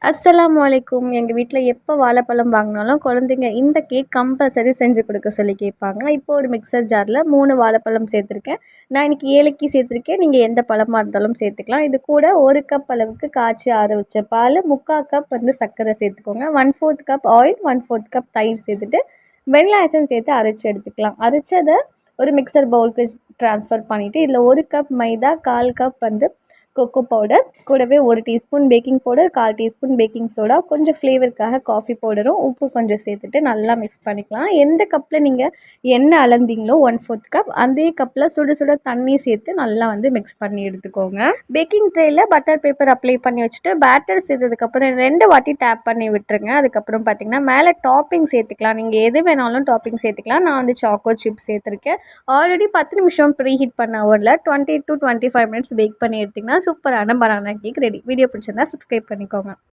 அஸ்ஸலாமு அலைக்கும். எங்கள் வீட்டில் எப்போ வாழைப்பழம் வாங்கினாலும் குழந்தைங்க இந்த கேக் கம்பல்சரி செஞ்சு கொடுக்க சொல்லி கேட்பாங்க. இப்போ ஒரு மிக்சர் ஜாரில் 3 வாழைப்பழம் சேர்த்துருக்கேன். நான் இன்றைக்கி ஏலக்கி சேர்த்துருக்கேன். நீங்கள் எந்த பழமாக இருந்தாலும் சேர்த்துக்கலாம். இது கூட 1 கப் அளவுக்கு காய்ச்சி ஆற வச்ச பால், 3/4 கப் சர்க்கரை சேர்த்துக்கோங்க. 1/4 கப் ஆயில், 1/4 கப் தயிர் சேர்த்துட்டு வெனிலா எசன்ஸ் சேர்த்து அரைச்சி எடுத்துக்கலாம். அரைச்சதை ஒரு மிக்சர் பவுலுக்கு ட்ரான்ஸ்ஃபர் பண்ணிவிட்டு இதில் 1 கப் மைதா, 1/4 கப் கொக்கோ பவுடர், கூடவே 1 teaspoon baking powder, 1/4 teaspoon baking soda, கொஞ்சம் ஃப்ளேவருக்காக காஃபி பவுடரும் உப்பு கொஞ்சம் சேர்த்துட்டு நல்லா மிக்ஸ் பண்ணிக்கலாம். எந்த கப்பில் நீங்கள் எண்ணெய் அளந்தீங்களோ 1/4 கப் அதே கப்பில் சுட சுட தண்ணி சேர்த்து நல்லா மிக்ஸ் பண்ணி எடுத்துக்கோங்க. பேக்கிங் ட்ரேயில் பட்டர் பேப்பர் அப்ளை பண்ணி வச்சுட்டு பேட்டர் சேர்த்ததுக்கப்புறம் 2 வாட்டி டேப் பண்ணி விட்டுருங்க. அதுக்கப்புறம் பார்த்திங்கன்னா மேலே டாப்பிங் சேர்த்துக்கலாம். நீங்கள் எது வேணாலும் டாப்பிங் சேர்த்துக்கலாம். நான் சாக்கோ சிப்ஸ் சேர்த்துருக்கேன். ஆல்ரெடி 10 நிமிஷம் ப்ரீ ஹீட் பண்ண ஓவரில் 20 to 25 மினிட்ஸ் பேக் பண்ணி எடுத்திங்கன்னா சூப்பரான பனானா கேக் ரெடி. வீடியோ பிடிச்சிருந்தா சப்ஸ்கிரைப் பண்ணிக்கோங்க.